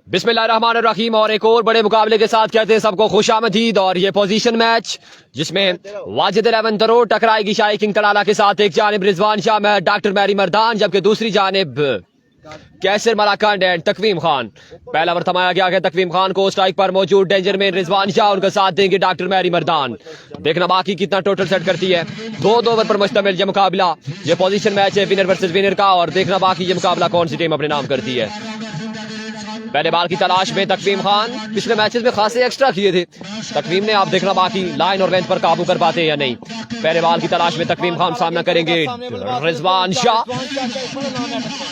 बिस्मिल्लाहिर्रहमानिर्रहीम और एक और बड़े मुकाबले के साथ कहते हैं सबको खुशामदीद। और ये पोजीशन मैच जिसमें वाजिद 11 तरोड़ टकराएगी शाही किंग तलाला के साथ। एक जानिब रिजवान शाह में डॉक्टर मैरी मर्दान, जबकि दूसरी जानिब कैसर मलाकंड एंड तकवीम खान। पहला ओवर थमाया गया है, तकवीम खान को स्ट्राइक पर मौजूद डेंजर में रिजवान शाह, उनका साथ देंगे डॉक्टर मैरी मर्दान। देखना बाकी कितना टोटल सेट करती है। 2 ओवर पर मुश्तमिल ये मुकाबला, ये पोजीशन मैच है विनर वर्सेस विनर का। और देखना बाकी ये मुकाबला कौन सी टीम अपने नाम करती है। पहले बाल की तलाश में तकवीम खान, पिछले मैचेस में खासे एक्स्ट्रा किए थे तकवीम ने। आप देखना बाकी लाइन और लेंथ पर काबू कर पाते हैं या नहीं। पहले बाल की तलाश में तकवीम खान सामना करेंगे रिजवान शाह।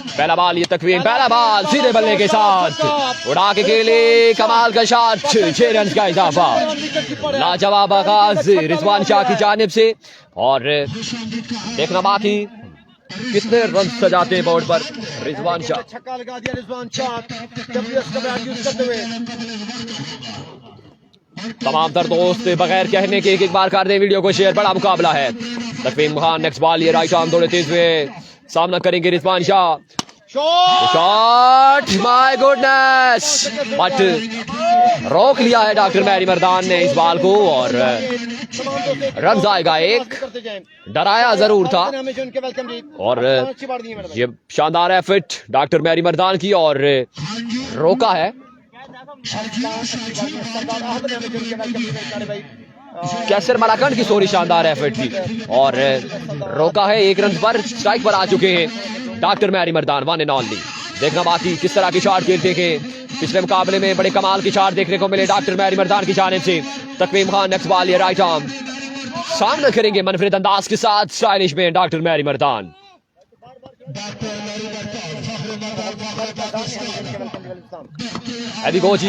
पहला बाल ये तकवीम, पहला बाल सीधे बल्ले के साथ उड़ा के खेले, कमाल का शॉट, 6 रन का इजाफा। लाजवाब आगाज रिजवान शाह की जानिब से। और देखना बाकी कितने रन सजाते हैं बोर्ड पर रिजवान शाह। छक्का लगा दिया रिजवान शाह डब्ल्यूएस का बैट यूज करते हुए। तमाम तर दोस्त बगैर कहने के एक बार कर दे वीडियो को शेयर। बड़ा मुकाबला है। तकवीम खान नेक्स्ट बॉल, ये राइट आर्म दौड़ते हुए सामना करेंगे Rizwan Shah. Shot, my goodness, but रोक लिया है डॉक्टर मैरी मर्दान ने इस बॉल को। और रन आएगा एक, डराया जरूर था। और ये शानदार एफर्ट डॉक्टर मैरी मर्दान की और रोका है कैसर मलाकंड की। सॉरी, शानदार एफर्ट थी और रोका है। 1 रन पर स्ट्राइक पर आ चुके हैं doctor Mari Mardan, one and only. देखना बाकी किस तरह की शॉट खेलते हैं। पिछले मुकाबले में बड़े कमाल की शॉट देखने को मिले डॉक्टर मैरी मर्दान की जानिब से। तकवीम खान नेक्स्ट बॉल, ये राइट आर्म सामना करेंगे मनफरद अंदाज के साथ स्टाइलिश में डॉक्टर मैरी मर्दान।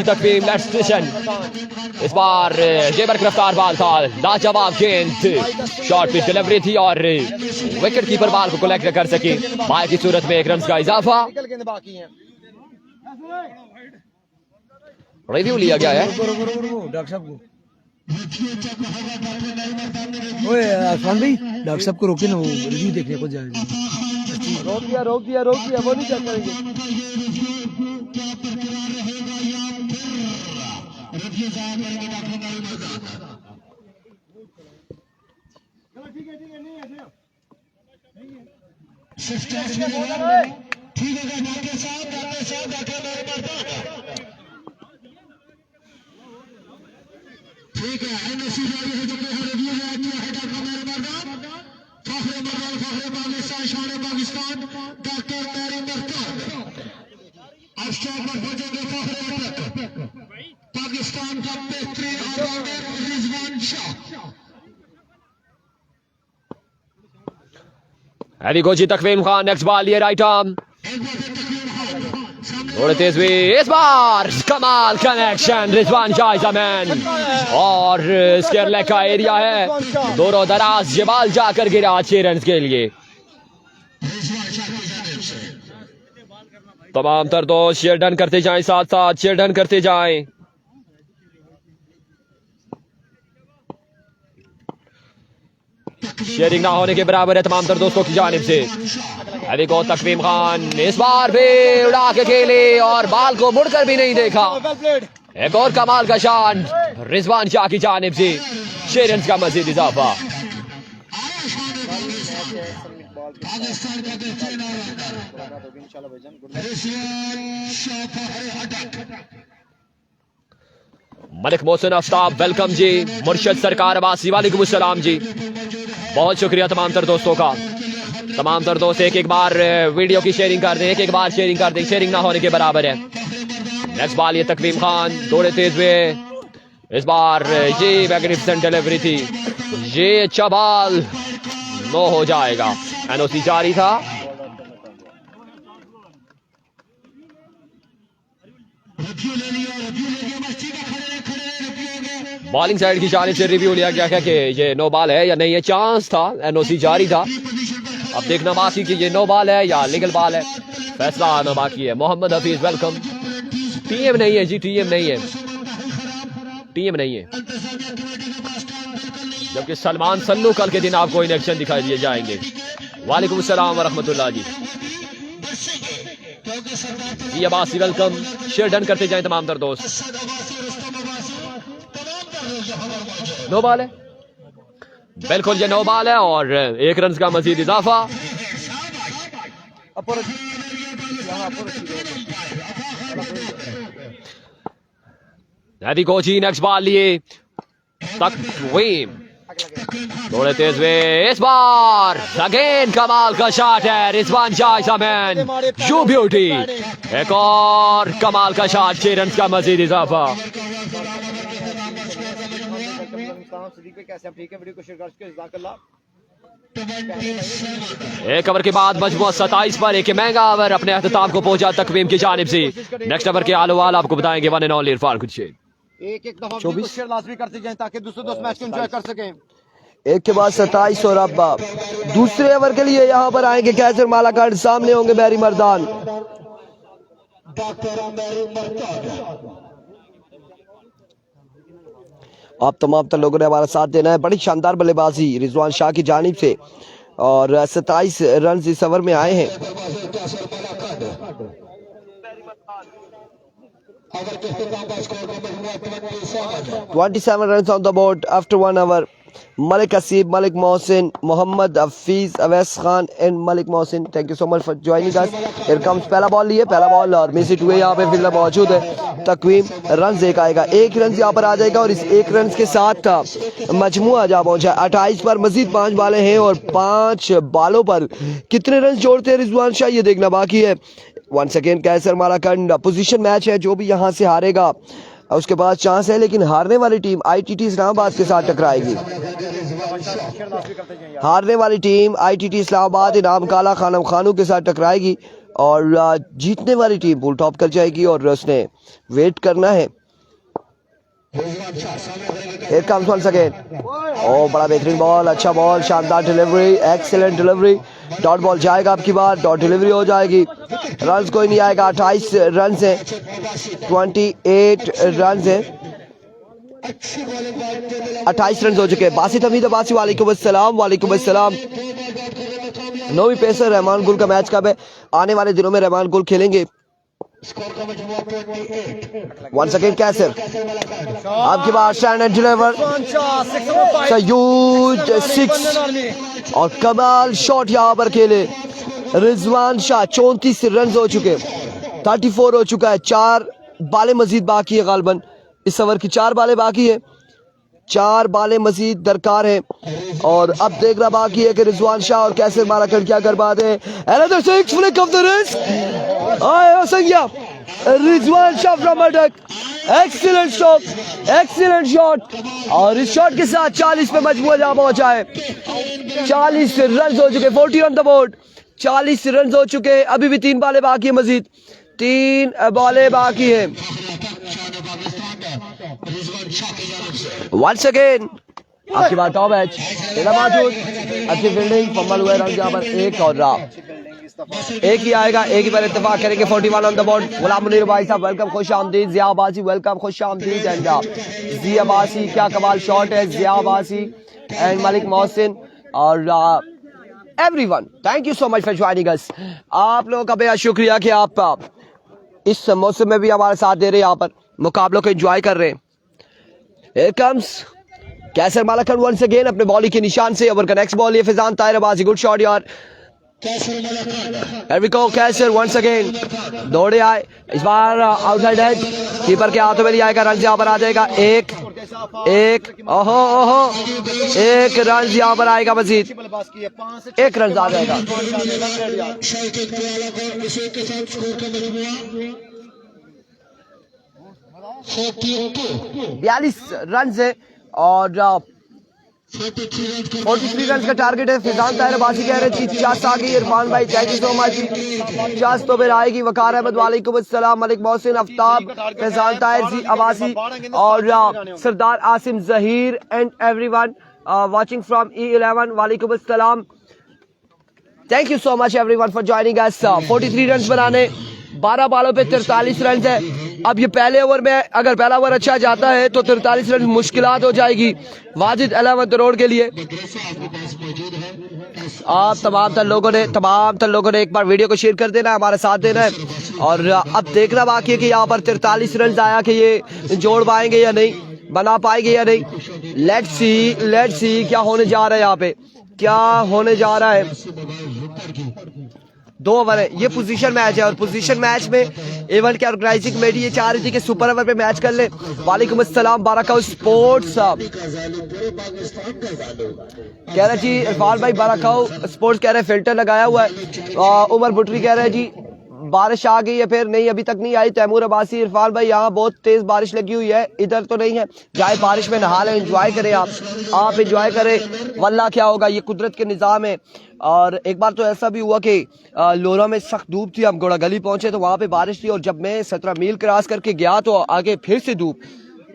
तकवीम लेट्स स्टेशन। इस बार जेबर गिरफ्तार बाल था, लाजवाब गेंद, शॉट पे डिलीवरी थी और विकेट कीपर बाल को कलेक्ट कर सके। बाय की सूरत में 1 रन का इजाफा। रिव्यू लिया गया है। डॉक्टर साहब को डॉक्टर साहब को रोके ना, वो रिव्यू देखने को जाएगा। रोक दिया वो नहीं चेक करेंगे। ठीक है, एनओसी जारी है जो रिव्यू में आ गया है डॉक्टर मैरी मर्दान, फखरे पाकिस्तान, शान पाकिस्तान डॉक्टर मैरी मर्दान। अब स्टॉप पर पहुंचेंगे फखरे तक। पाकिस्तान का बेहतरीन ऑलराउंडर रिजवान शाह। हैवी गोजी तकवीम खान नेक्स्ट बॉल, ये राइट आर्म दौड़ते हुए इस बार कमाल connection Rizwan Shah is a man. और स्क्वायर लेग का एरिया है, दोनों दराज ये बॉल जाकर गिरा 6 रन के लिए। तमाम तर दोस्त शेयर डन करते जाएं, साथ साथ शेयर डन करते जाएं। शेयरिंग ना होने के बराबर है तमाम तर दोस्तों की जानिब से। अभी को तकवीम खान इस बार भी उड़ा के खेले और बाल को मुड़कर भी नहीं देखा। एक और कमाल का शॉट रिजवान शाह की जानिब से, 6 रन का मजीद इजाफा। मलिक मोहसिन आफ्ताब वेलकम जी। मुर्शद सरकार अब्बासी वालेकुम अस्सलाम जी, बहुत शुक्रिया तमाम तर दोस्तों का। तमाम तर दोस्त एक बार वीडियो की शेयरिंग कर दें, एक बार शेयरिंग कर दें, शेयरिंग ना होने के बराबर है। नेक्स्ट बॉल, ये तकवीम खान दौड़े तेज हुए। इस बार ये मैग्निफिसेंट डिलीवरी थी, ये अच्छा बॉल नो हो जाएगा। एनओसी जारी था। बॉलिंग साइड की जानिब से रिव्यू लिया गया कि ये नो बॉल है या नहीं है। चांस था, एनओसी जारी था। अब देखना बाकी कि ये नो बॉल है या लीगल बॉल है, फैसला आना बाकी है। मोहम्मद हफीज वेलकम। टीएम नहीं है जी, टीएम नहीं है, टीएम नहीं है। जबकि सलमान सल्लू कल के दिन आपको इन एक्शन दिखाई दिए जाएंगे। वालेकुम सलाम वरहमतुल्लाह जी। जी अब्बासी वेलकम, शेयर डन करते जाएं तमाम तर दोस्त। नो बॉल है, बिल्कुल ये नो बॉल है और 1 रन का मजीद इजाफा। नदी कोची नेक्स्ट बॉल लिए तकवीम थोड़े तेज वे, इस बार अगेन कमाल का शॉट है Rizwan Shah man, you beauty, एक और कमाल का शॉट, 6 रन का मजीद इजाफा। एक ओवर के बाद मजमूआ 27 पर एक महंगा ओवर अपने अख्ताम को पहुंचा तकवीम की जानिब से। नेक्स्ट ओवर के आल आपको बताएंगे वन एंड ओनली इरफान कुछ एक दफा 24 लाजमी करते जाएं ताकि दूसरे दोस्त मैच को एंजॉय कर सकें। एक के बाद 27 और अब दूसरे ओवर के लिए यहाँ पर आएंगे कैसर मालाकांड, सामने होंगे मैरी मर्दान। आप तमाम तर लोगों ने हमारा साथ देना है। बड़ी शानदार बल्लेबाजी रिजवान शाह की जानिब से और 27 रन इस ओवर में आए हैं। 27 runs on the board after 1 hour. Malik Asif, Malik Mohsin, Mohammad Hafiz, Awais Khan and Malik Mohsin. Thank you so much for joining us. Here comes पहला बॉल लिए, पहला बॉल और मिस इट हुए। यहाँ पे फील्डर मौजूद है। Taqweem run एक आएगा, 1 रन यहाँ पर आ जाएगा और इस 1 रन के साथ मजमुआ जा पहुंचा 28 पर। मजीद 5 बालें हैं और 5 बालों पर कितने रन जोड़ते हैं रिजवान शाह, ये देखना बाकी है। वंस अगेन कैसर मालाकंड पोजीशन मैच है, जो भी यहाँ से हारेगा उसके पास चांस है, लेकिन हारने वाली टीम आईटीटी इस्लामाबाद के साथ टकराएगी। हारने वाली टीम आईटीटी इस्लामाबाद इनाम काला खानम खानू के साथ टकराएगी और जीतने वाली टीम पुल टॉप कर जाएगी और उसने वेट करना है। Here comes once again. ओ बड़ा बेहतरीन बॉल, अच्छा बॉल, शानदार delivery, excellent delivery. Dot ball जाएगा आपकी बार, डॉट डिलीवरी हो जाएगी। रन कोई नहीं आएगा, 28 रन है, 28 रन है, 28 रन हो चुके हैं। बासित हमीद अब्बासी वालेकुम अस्सलाम। वालेकुम अस्सलाम। नौवीं पेसर रहमान गुल का मैच कब है? आने वाले दिनों में रहमान गुल खेलेंगे। Once again कैसर आपकी बात, स्टैंड एंड डिलीवर, ह्यूज 6 और कमाल शॉट यहाँ पर खेले रिजवान शाह। 34 रन हो चुके, 34 हो चुका है। 4 बालें मजीद बाकी है, गालबन इस ओवर की 4 बालें बाकी है, 4 बालें मजीद दरकार है और अब देखना बाकी है कि रिजवान शाह और कैसर मालाकंड क्या कर पाते हैं। Another 6 flick of the wrist, Rizwan Shah from attack, excellent shot, excellent shot और इस शॉट के साथ 40 पे मजमूआ जा पहुंचा है। 40 रन हो चुके, 40 ऑन द बोर्ड, 40 रन हो चुके। अभी भी 3 बालें बाकी है, मजीद 3 बालें बाकी है। Once again आपकी बात टॉप एच मौजूद, अच्छी फील्डिंग, फंबल हुए रन यहाँ पर 1 और एक ही आएगा, एक ही पर इत्तेफाक करेंगे। 41 ऑन द बोर्ड। गुलाम मुनीर भाई साहब वेलकम, खुश आमदीद। जिया अब्बासी वेलकम, खुश आमदीद। एंड जिया अब्बासी, क्या कमाल शॉट है जिया अब्बासी एंड मलिक मोहसिन और everyone, thank you so much for joining अस। आप लोगों का बेहद शुक्रिया कि आप इस मौसम में भी हमारे साथ दे रहे हैं, यहाँ पर मुकाबलों को एंजॉय कर रहे हैं। Here comes Qaiser Malakand once again अपने बॉलिंग के निशान से। ओवर का नेक्स्ट बॉल ये फिजान ताहिर अब्बासी, गुड शॉट यार। Here we go, Qaiser once again दौड़े आए, इस बार आउटसाइड एज, कीपर के हाथों में नहीं आएगा, रन यहाँ पर आ जाएगा। एक ओहो ओहो, 1 रन यहाँ पर आएगा, मजीद 1 रन आ जाएगा। 42 रन है और 43 रन का टारगेट है। फिजान ताहिर अब्बासी कह रहे हैं 50 आ गई। इरफान भाई थैंक यू सो मच, 50 तो फिर आएगी। वकार अहमद वालेकुम अस्सलाम, मलिक मोहसिन, आफ्ताब, फिजान ताहिर अब्बासी और Sardar Asim Zaheer and everyone watching from E11 वालेकुम अस्सलाम। Thank you so much everyone for joining us. 43 run बनाने, 12 बालों पे 43 रन है। अब ये पहले ओवर में अगर पहला ओवर अच्छा जाता है तो 43 रन मुश्किलात हो जाएगी वाजिद 11 करोड़ के लिए। आप तमाम तर लोगों ने एक बार वीडियो को शेयर कर देना है, हमारा साथ देना है और अब देखना बाकी है कि यहाँ पर 43 रन आया कि ये जोड़ पाएंगे या नहीं, बना पाएंगे या नहीं। लेट्स सी क्या होने जा रहा है, यहाँ पे क्या होने जा रहा है। 2 ओवर है, ये पोजीशन मैच है और पोजीशन मैच में इवेंट की ऑर्गेनाइजिंग कमेटी ये चाह रही थी कि सुपर ओवर पे मैच कर ले। वालेकुम अस्सलाम बारकाऊ स्पोर्ट्स कह रहे जी इरफान भाई, बारकाऊ स्पोर्ट्स कह रहे फिल्टर लगाया हुआ है। उमर बुटरी कह रहे जी बारिश आ गई है, फिर नहीं अभी तक नहीं आई। तैमूर अब्बासी इरफान भाई यहाँ बहुत तेज बारिश लगी हुई है, इधर तो नहीं है। जाए बारिश में नहा लें, एंजॉय करें, आप एंजॉय करें, वल्ला क्या होगा, ये कुदरत के निज़ाम है। और एक बार तो ऐसा भी हुआ कि लोरा में सख्त धूप थी, हम घोड़ा गली पहुंचे तो वहाँ पे बारिश थी और जब मैं 17 मील क्रॉस करके गया तो आगे फिर से धूप।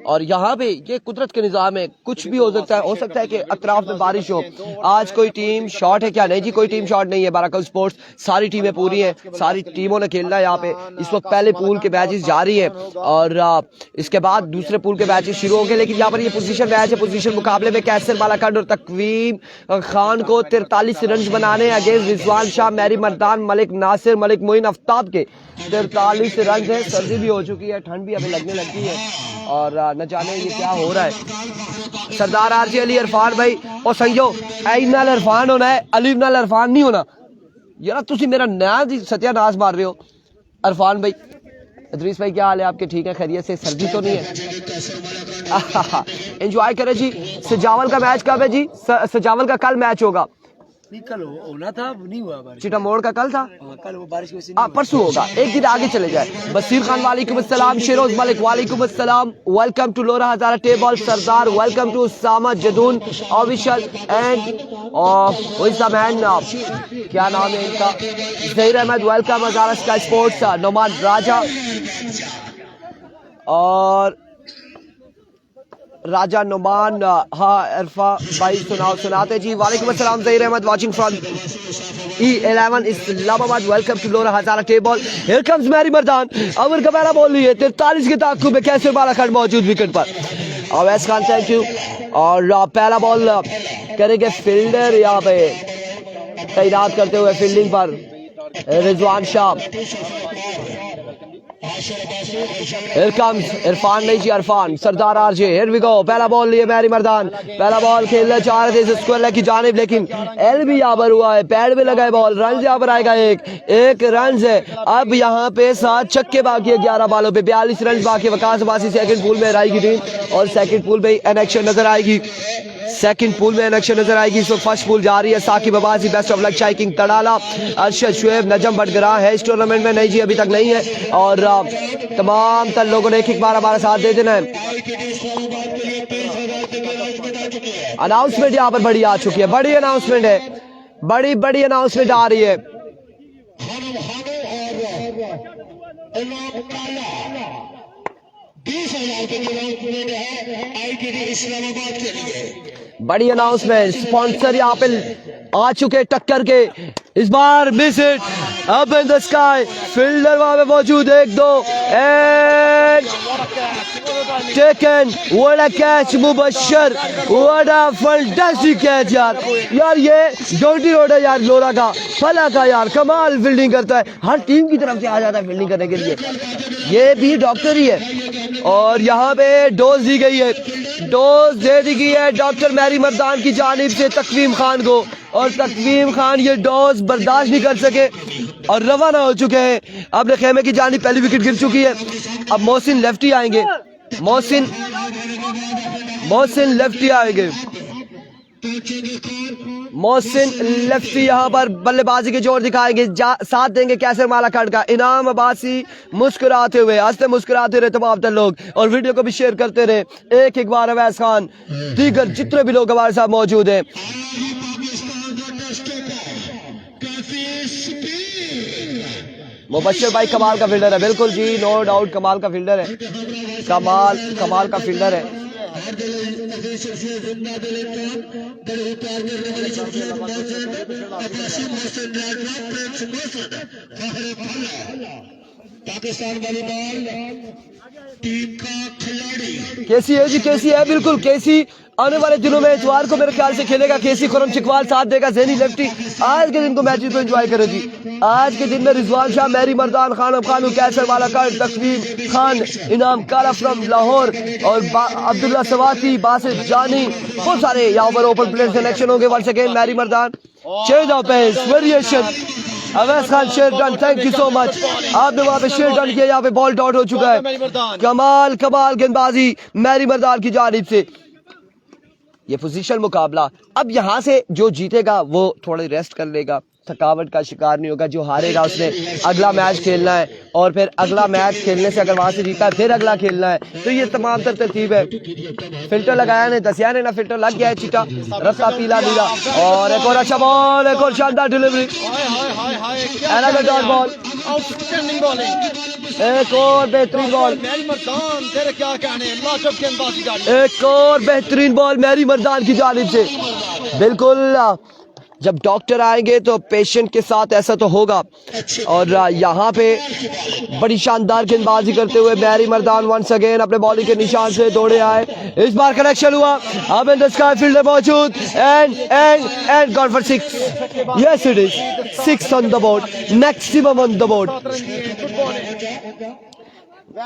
और यहाँ पे ये कुदरत के निज़ाम है, कुछ भी हो सकता है कि अतराफ में बारिश हो। आज कोई टीम शॉर्ट है क्या? नहीं जी, कोई टीम शॉर्ट नहीं है। बाराकल स्पोर्ट्स सारी टीमें पूरी हैं, सारी टीमों ने खेलना है यहाँ पे। इस वक्त पहले पूल के मैचेस जारी हैं और इसके बाद दूसरे पूल के मैचेस शुरू होंगे। लेकिन यहाँ पर ये पोजीशन मैच है, पोजीशन मुकाबले में कैसर मालाखंड और तकवीम खान को 43 रन बनाने अगेंस्ट रिजवान शाह, मैरी मर्दान, मलिक नासिर, मलिक मोइन आफ्ताब के 43 रन है। सर्दी भी हो चुकी है, ठंड भी हमें लगने लगी है और न जाने ये क्या हो रहा है। सरदार आरजे अली इरफान भाई और संजो ऐन नाल इरफान होना है, अली नाल इरफान नहीं होना यार। तुसी मेरा नया सत्यानाश मार रहे हो। इरफान भाई, इदरीस भाई क्या हाल है आपके? ठीक है, खैरियत से? सर्दी तो नहीं है? एंजॉय करें जी। सजावल का मैच कब है जी? सजावल का कल मैच होगा। कल होना था, नहीं हुआ बारिश। चिटा मोड़ का कल था, कल वो बारिश की वजह से नहीं परसों होगा, एक दिन आगे चले जाए। बसीर खान वालेकुम अस्सलाम, शेरोज मलिक वालेकुम अस्सलाम, welcome to Lora Hazara table, Sardar welcome to Usama Jadoon official and man क्या नाम है इनका, Zaheer Ahmed welcome Hazara sky sports, Noman Raja और राजा नुमान। हाँ इरफा भाई सुनाते जी। वालेकुम अस्सलाम, Zaheer Ahmed watching from E11 Islamabad, welcome to Lora Hazara table. Here comes Mari Mardan, over का पहला बॉल लिए 43 के ताक़ुब में कैसर बालाखंड मौजूद विकेट पर। Awais Khan thank you. और पहला बॉल करेंगे फील्डर यहाँ पे तैनात करते हुए फील्डिंग पर रिजवान शाह। Here comes इरफान, नहीं जी इरफान, सरदार आरजे। Here we go, पहला बॉल लिए मैरी मर्दान, पहला बॉल खेलना चाह रहे थे स्क्वायर की जानिब लेकिन एल भी यहाँ पर हुआ है, पैड में लगा है बॉल, रन यहाँ पर आएगा एक रन है। अब यहाँ पे 7 छक्के बाकी है 11 बॉलों पे, 42 रन बाकी। वकास अब्बासी सेकंड पूल में रहेगी टीम और सेकंड पूल में इनेक्शन नजर आएगी, सेकंड पूल में इनेक्शन नजर आएगी। इस वक्त फर्स्ट पूल जारी है। Saqib Abbasi, best of luck, शाइकिंग तड़ाला, अरशद शुएब, नजम बटगरा है इस टूर्नामेंट में, नहीं जी अभी तक नहीं है। और तमाम तर लोगों ने एक बार हमारा साथ दे देना है। अनाउंसमेंट यहाँ पर बड़ी आ चुकी है, बड़ी अनाउंसमेंट है, बड़ी अनाउंसमेंट आ रही है। बड़ी अनाउंसमेंट, स्पॉन्सर यहाँ पे आ चुके टक्कर के, इस बार mishit up in the sky, fielder वहां पे मौजूद, 1-2 and taken, what a catch Mubashir, what a fantastic catch यार ये जॉन्टी रोड है यार, लोरा का फला का यार, कमाल फील्डिंग करता है, हर टीम की तरफ से आ जाता है फील्डिंग करने के लिए, ये भी डॉक्टर ही है। और यहाँ पे डोज दी गई है, डोज दे दी गई है डॉक्टर मैरी मर्दान की जानिब से तकवीम खान को, और तकवीम खान ये डोज बर्दाश्त नहीं कर सके और रवाना हो चुके हैं अपने खेमे की जानिब। पहली विकेट गिर चुकी है। अब मोहसिन लेफ्टी आएंगे, मोहसिन लेफ्टी आएंगे, मोहसिन लेफ्टी यहाँ पर बल्लेबाजी के जोर दिखाएंगे, साथ देंगे कैसर मालाखंड का। इनाम अब्बासी मुस्कुराते हुए, हंसते मुस्कुराते रहे तमाम लोग और वीडियो को भी शेयर करते रहे। एक बार अवैस खान, दीगर जितने भी लोग हमारे साथ मौजूद हैं। मुबशर भाई कमाल का फील्डर है, बिल्कुल जी, नो डाउट कमाल का फील्डर है, कमाल का फील्डर है। पाकिस्तान वॉलीबॉल टीम का खिलाड़ी केसी है जी, केसी है, बिल्कुल केसी आने वाले दिनों में इतवार को मेरे ख्याल से खेलेगा। केसी खुरम चिकवाल साथ देगा, ज़हनी लेफ्टी। आज के दिन को मैच को एंजॉय करो जी। आज के दिन में रिजवान शाह, मैरी मर्दान, खानम खानू, कैसर वाला का, तकवीम खान, इनाम काला फ्रॉम लाहौर और अब्दुल्ला सवाती, बासित जानी, बहुत सारे यहाँ पर ओपन प्लेयर सिलेक्शन होंगे। Once again Mary Mardan, change of pace, variation. Awais Khan शेर डन, थैंक यू सो मच। आपने वहाँ पे शेर डन किया, यहाँ पे बॉल डॉट हो चुका है। कमाल कमाल गेंदबाजी मैरी मर्दान की जानिब से। ये पोजीशन मुकाबला, अब यहाँ से जो जीतेगा वो थोड़ी रेस्ट कर लेगा, थकावट का शिकार नहीं होगा। जो हारेगा उसने अगला मैच खेलना है और फिर अगला मैच खेलने से अगर वहां से जीता है फिर अगला खेलना है। तो ये तमाम तर तरतीब है। फिल्टर लगाया ने दसिया ने ना, फिल्टर लग गया है, चिटा रस्ता पीला नीला। और एक और अच्छा बॉल, एक और शानदार डिलीवरी, बॉल, आउटस्टैंडिंग बॉलिंग, एक और बेहतरीन बॉल, मैरी मर्दान तेरे क्या कहने, लाजवाब गेंदबाजी जारी। एक और बेहतरीन बॉल मैरी मर्दान की जानिब से। बिल्कुल, जब डॉक्टर आएंगे तो पेशेंट के साथ ऐसा तो होगा। और यहाँ पे बड़ी शानदार गेंदबाजी करते हुए मैरी मर्दान वंस अगेन अपने बॉलिंग के निशान से दौड़े आए। इस बार कनेक्शन हुआ, अब इन द स्काई फील्डर मौजूद, and gone for 6। Yes it is 6 on the board, maximum on the board.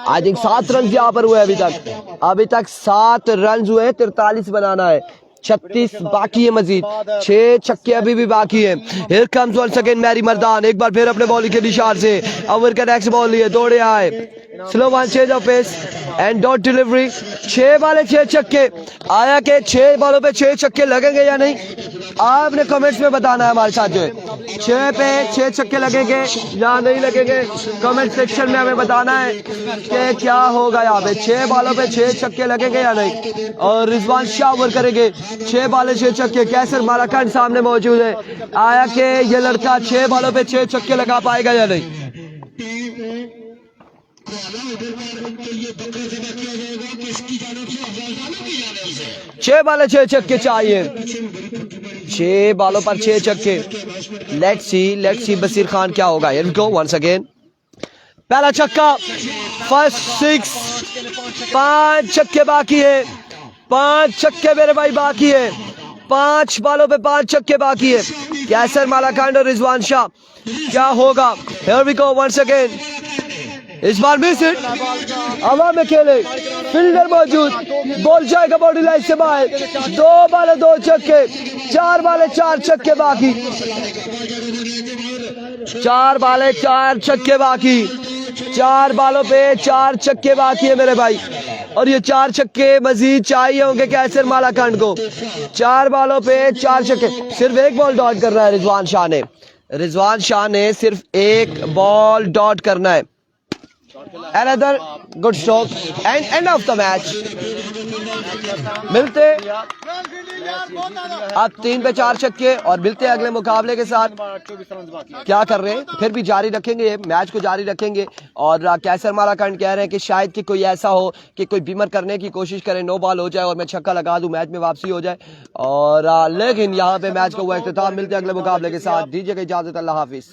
I think 7 run यहाँ पर हुए अभी तक 7 रन हुए, 43 बनाना है, 36 बाकी है, मजीद 6 छक्के अभी भी बाकी है। Here comes once again Mary Mardan, एक बार फिर अपने बॉलिंग के निशान से ओवर का नेक्स्ट बॉल लिए दौड़े आए। Slow one, change of pace and dot delivery. 6 बाले 6 छक्के, आया के 6 बॉलों पे 6 छक्के लगेंगे या नहीं, आपने कमेंट्स में बताना है हमारे साथ। जो है 6 पे 6 छक्के लगेंगे या नहीं लगेंगे, कमेंट सेक्शन में हमें बताना है कि क्या होगा यहाँ पे। 6 बॉलों पे 6 छक्के लगेंगे या नहीं। और रिजवान शाह ओवर करेंगे, 6 बाले 6 छक्के। कैसर मालाखंड सामने मौजूद है, आया कि ये लड़का 6 बॉलों पे 6 छक्के लगा पाएगा या नहीं। 6 बाले 6 छक्के चाहिए, 6 बालों पर 6 छक्के। लेट्स सी बसीर खान क्या होगा। Here we go once again, पहला छक्का, फर्स्ट 6, 5 छक्के बाकी है, 5 छक्के मेरे भाई बाकी है, 5 बालों पे 5 छक्के बाकी है। कैसर मालाखंड और रिजवान शाह क्या होगा। Here we go once again, इस बार मिस इट, हवा में खेले, फील्डर मौजूद, बॉल जाएगा बॉडी लाइन से बाहर। 2 बाले 2 छक्के, 4 बाले 4 छक्के बाकी, 4 बाले 4 छक्के बाकी, 4 बालों पे 4 छक्के बाकी है मेरे भाई। और ये 4 छक्के मजीद चाहिए होंगे कैसर मालाखंड को। 4 बालों पे 4 छक्के, सिर्फ एक बॉल डॉट करना है रिजवान शाह ने सिर्फ एक बॉल डॉट करना है। Another good stroke and end of the match। मिलते अब 3 पे 4 छक्के और मिलते अगले मुकाबले के साथ। क्या कर रहे हैं, फिर भी जारी रखेंगे, मैच को जारी रखेंगे। और कैसर मालाखंड कह रहे हैं कि शायद कि कोई ऐसा हो कि कोई बीमर करने की कोशिश करे, नो बॉल हो जाए और मैं छक्का लगा दूं, मैच में वापसी हो जाए। और लेकिन यहाँ पे मैच को हुआ इख्तिताम। मिलते अगले मुकाबले के साथ, दीजिएगा इजाजत, अल्लाह हाफिज।